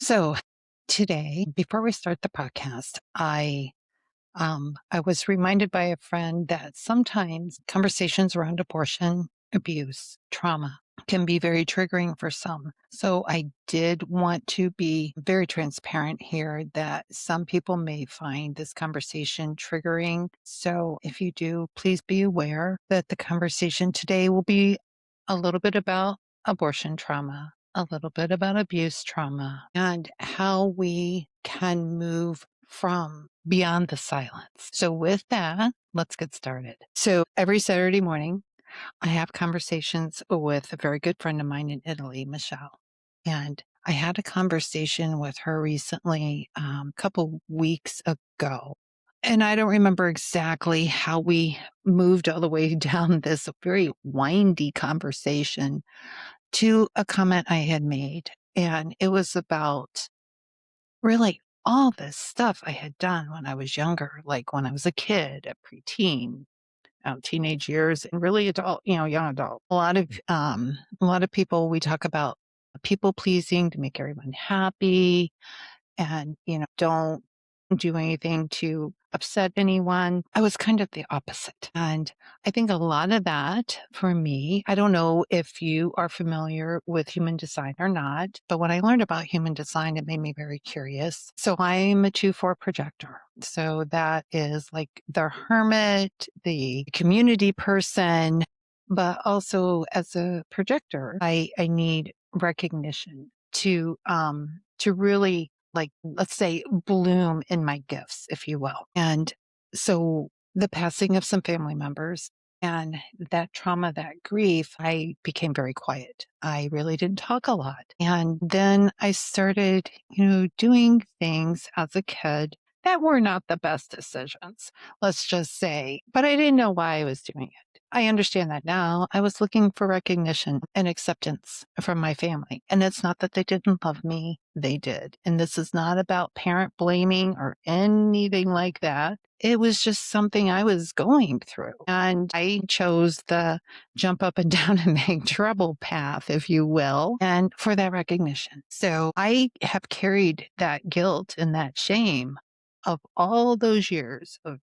So today, before we start the podcast, I was reminded by a friend that sometimes conversations around abortion, abuse, trauma can be very triggering for some. So I did want to be very transparent here that some people may find this conversation triggering. So if you do, please be aware that the conversation today will be a little bit about abortion trauma, a little bit about abuse trauma, and how we can move from beyond the silence. So, with that, let's get started. So, every Saturday morning, I have conversations with a very good friend of mine in Italy, Michelle. And I had a conversation with her recently, a couple weeks ago. And I don't remember exactly how we moved all the way down this very windy conversation to a comment I had made. And it was about really all this stuff I had done when I was younger, like when I was a kid, a preteen, teenage years, and really adult, young adult. A lot of people, we talk about people pleasing to make everyone happy, and don't do anything to upset anyone. I was kind of the opposite. And I think a lot of that for me, I don't know if you are familiar with human design or not, but when I learned about human design, it made me very curious. So I'm a 2-4 projector. So that is like the hermit, the community person, but also as a projector, I need recognition to really, like, let's say, bloom in my gifts, if you will. And so the passing of some family members and that trauma, that grief, I became very quiet. I really didn't talk a lot. And then I started, doing things as a kid that were not the best decisions, let's just say, but I didn't know why I was doing it. I understand that now. I was looking for recognition and acceptance from my family. And it's not that they didn't love me, they did. And this is not about parent blaming or anything like that. It was just something I was going through. And I chose the jump up and down and make trouble path, if you will, and for that recognition. So I have carried that guilt and that shame of all those years of,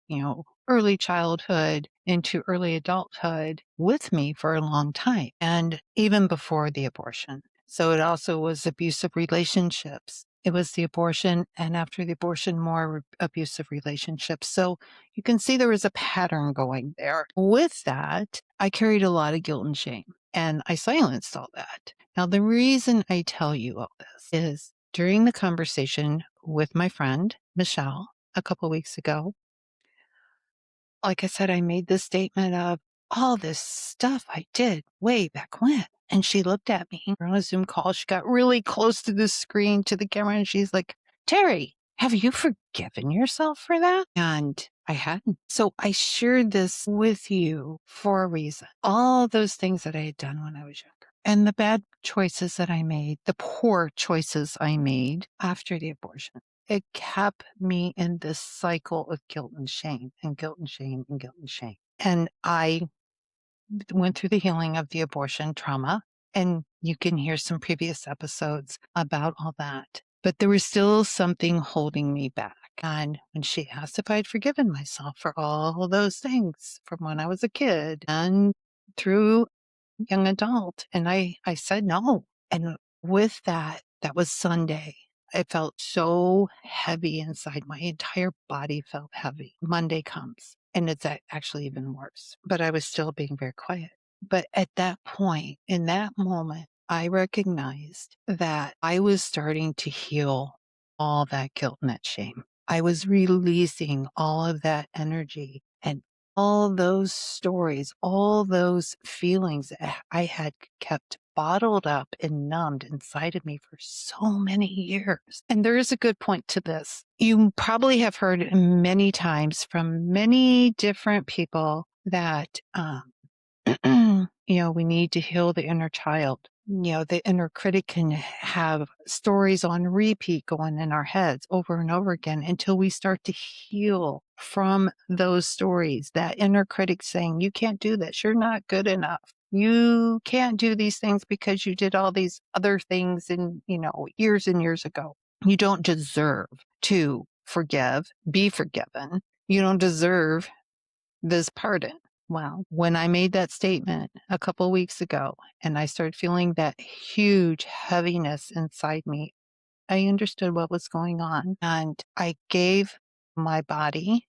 early childhood into early adulthood with me for a long time, and even before the abortion. So it also was abusive relationships. It was the abortion, and after the abortion, more abusive relationships. So you can see there was a pattern going there. With that, I carried a lot of guilt and shame, and I silenced all that. Now, the reason I tell you all this is during the conversation with my friend, Michelle, a couple weeks ago, like I said, I made this statement of all this stuff I did way back when. And she looked at me on a Zoom call. She got really close to the screen, to the camera, and she's like, Terry, have you forgiven yourself for that? And I hadn't. So I shared this with you for a reason. All those things that I had done when I was younger and the bad choices that I made, the poor choices I made after the abortion. It kept me in this cycle of guilt and shame and guilt and shame and guilt and shame. And I went through the healing of the abortion trauma, and you can hear some previous episodes about all that. But there was still something holding me back. And when she asked if I'd forgiven myself for all those things from when I was a kid and through young adult, and I said no. And with that, that was Sunday. I felt so heavy inside. My entire body felt heavy. Monday comes and it's actually even worse, but I was still being very quiet. But at that point, in that moment, I recognized that I was starting to heal all that guilt and that shame. I was releasing all of that energy and all those stories, all those feelings that I had kept bottled up and numbed inside of me for so many years. And there is a good point to this. You probably have heard many times from many different people that, we need to heal the inner child. The inner critic can have stories on repeat going in our heads over and over again until we start to heal from those stories. That inner critic saying, you can't do this. You're not good enough. You can't do these things because you did all these other things in, years and years ago. You don't deserve to forgive, be forgiven. You don't deserve this pardon. Well, when I made that statement a couple weeks ago and I started feeling that huge heaviness inside me, I understood what was going on. And I gave my body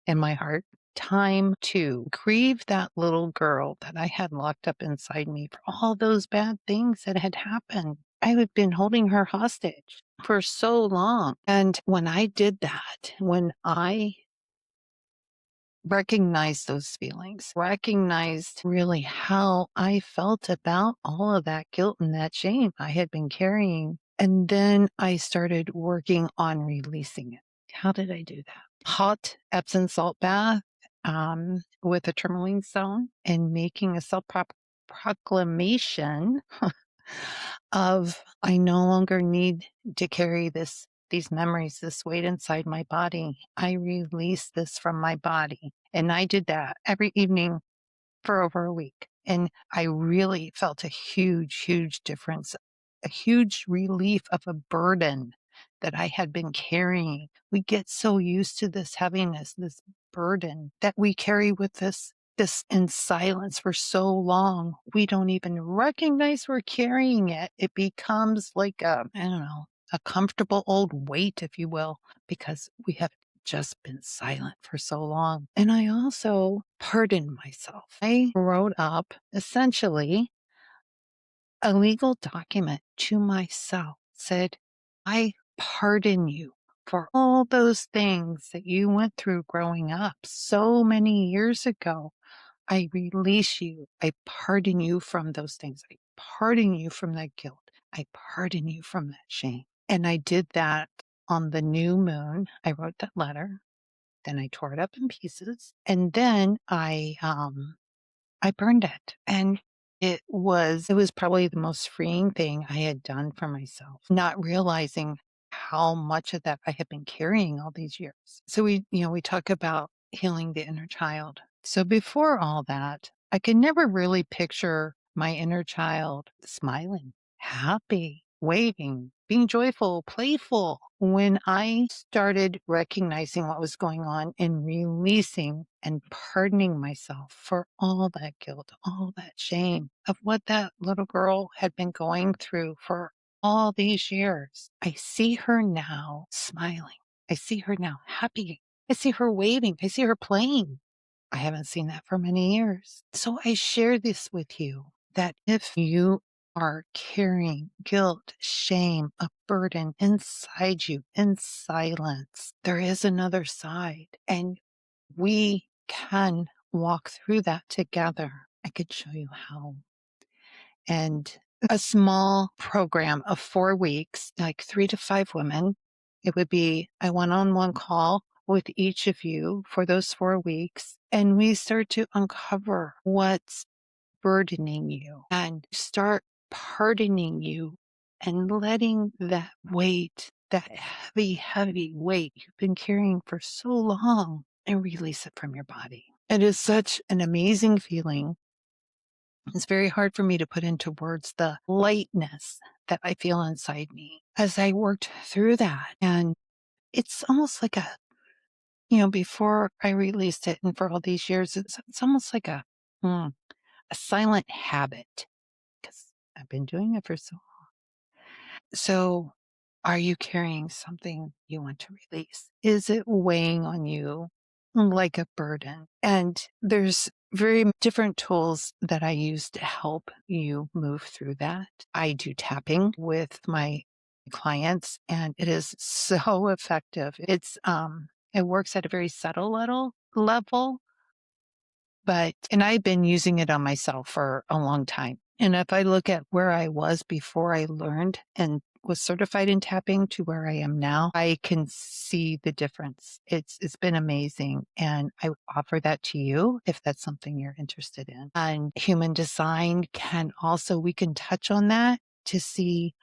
and my heart time to grieve that little girl that I had locked up inside me for all those bad things that had happened. I had been holding her hostage for so long. And when I did that, when I recognized those feelings, recognized really how I felt about all of that guilt and that shame I had been carrying. And then I started working on releasing it. How did I do that? Hot Epsom salt bath with a tourmaline stone and making a self proclamation of I no longer need to carry these memories, this weight inside my body. I release this from my body. And I did that every evening for over a week. And I really felt a huge difference, a huge relief of a burden that I had been carrying. We get so used to this heaviness, this burden that we carry with this in silence for so long. We don't even recognize we're carrying it. It becomes like I don't know, a comfortable old weight, if you will, because we have just been silent for so long. And I also pardoned myself. I wrote up essentially a legal document to myself, said, I pardon you for all those things that you went through growing up so many years ago. I release you. I pardon you from those things. I pardon you from that guilt. I pardon you from that shame. And I did that on the new moon. I wrote that letter. Then I tore it up in pieces. And then I burned it. And it was probably the most freeing thing I had done for myself, not realizing how much of that I had been carrying all these years. So we talk about healing the inner child. So before all that, I could never really picture my inner child smiling, happy, waving, being joyful, playful. When I started recognizing what was going on and releasing and pardoning myself for all that guilt, all that shame of what that little girl had been going through for all these years, I see her now smiling. I see her now happy. I see her waving. I see her playing. I haven't seen that for many years. So I share this with you that if you are carrying guilt, shame, a burden inside you in silence, there is another side, and we can walk through that together. I could show you how. And a small program of 4 weeks, like 3 to 5 women. It would be a one-on-one call with each of you for those 4 weeks. And we start to uncover what's burdening you and start pardoning you and letting that weight, that heavy weight you've been carrying for so long, and release it from your body. It is such an amazing feeling. It's very hard for me to put into words the lightness that I feel inside me as I worked through that. And it's almost like before I released it and for all these years, it's almost like a silent habit because I've been doing it for so long. So are you carrying something you want to release? Is it weighing on you like a burden? And there's very different tools that I use to help you move through that. I do tapping with my clients and it is so effective. It works at a very subtle level, and I've been using it on myself for a long time. And if I look at where I was before I learned and was certified in tapping to where I am now, I can see the difference. It's been amazing. And I offer that to you if that's something you're interested in. And human design we can touch on that to see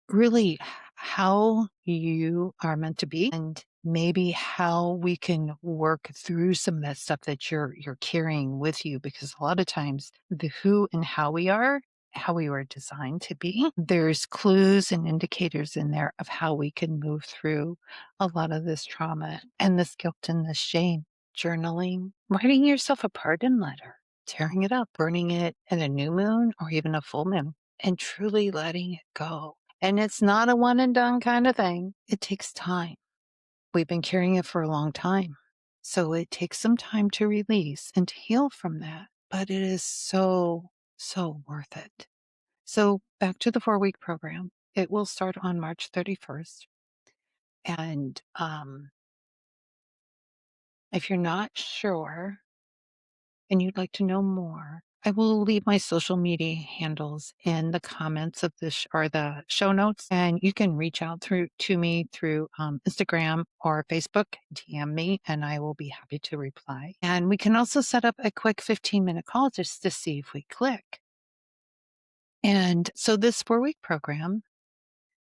really how you are meant to be and maybe how we can work through some of that stuff that you're carrying with you, because a lot of times the who and how we are how we were designed to be. There's clues and indicators in there of how we can move through a lot of this trauma and this guilt and this shame. Journaling, writing yourself a pardon letter, tearing it up, burning it in a new moon or even a full moon, and truly letting it go. And it's not a one and done kind of thing. It takes time. We've been carrying it for a long time. So it takes some time to release and to heal from that. But it is so, so worth it. So back to the 4-week program. It will start on March 31st. And if you're not sure and you'd like to know more, I will leave my social media handles in the comments of this or the show notes, and you can reach out to me through Instagram or Facebook, DM me, and I will be happy to reply. And we can also set up a quick 15-minute call just to see if we click. And so this 4-week program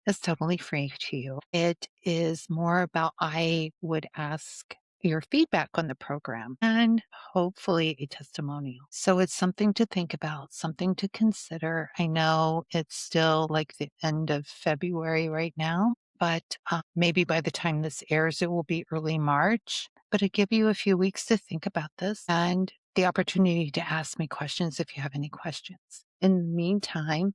is totally free to you. It is more about I would ask your feedback on the program and hopefully a testimonial. So it's something to think about, something to consider. I know it's still like the end of February right now, but maybe by the time this airs, it will be early March. But it give you a few weeks to think about this and the opportunity to ask me questions if you have any questions. In the meantime,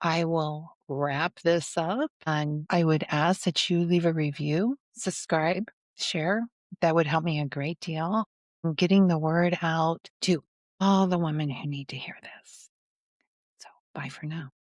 I will wrap this up and I would ask that you leave a review, subscribe, share. That would help me a great deal in getting the word out to all the women who need to hear this. So bye for now.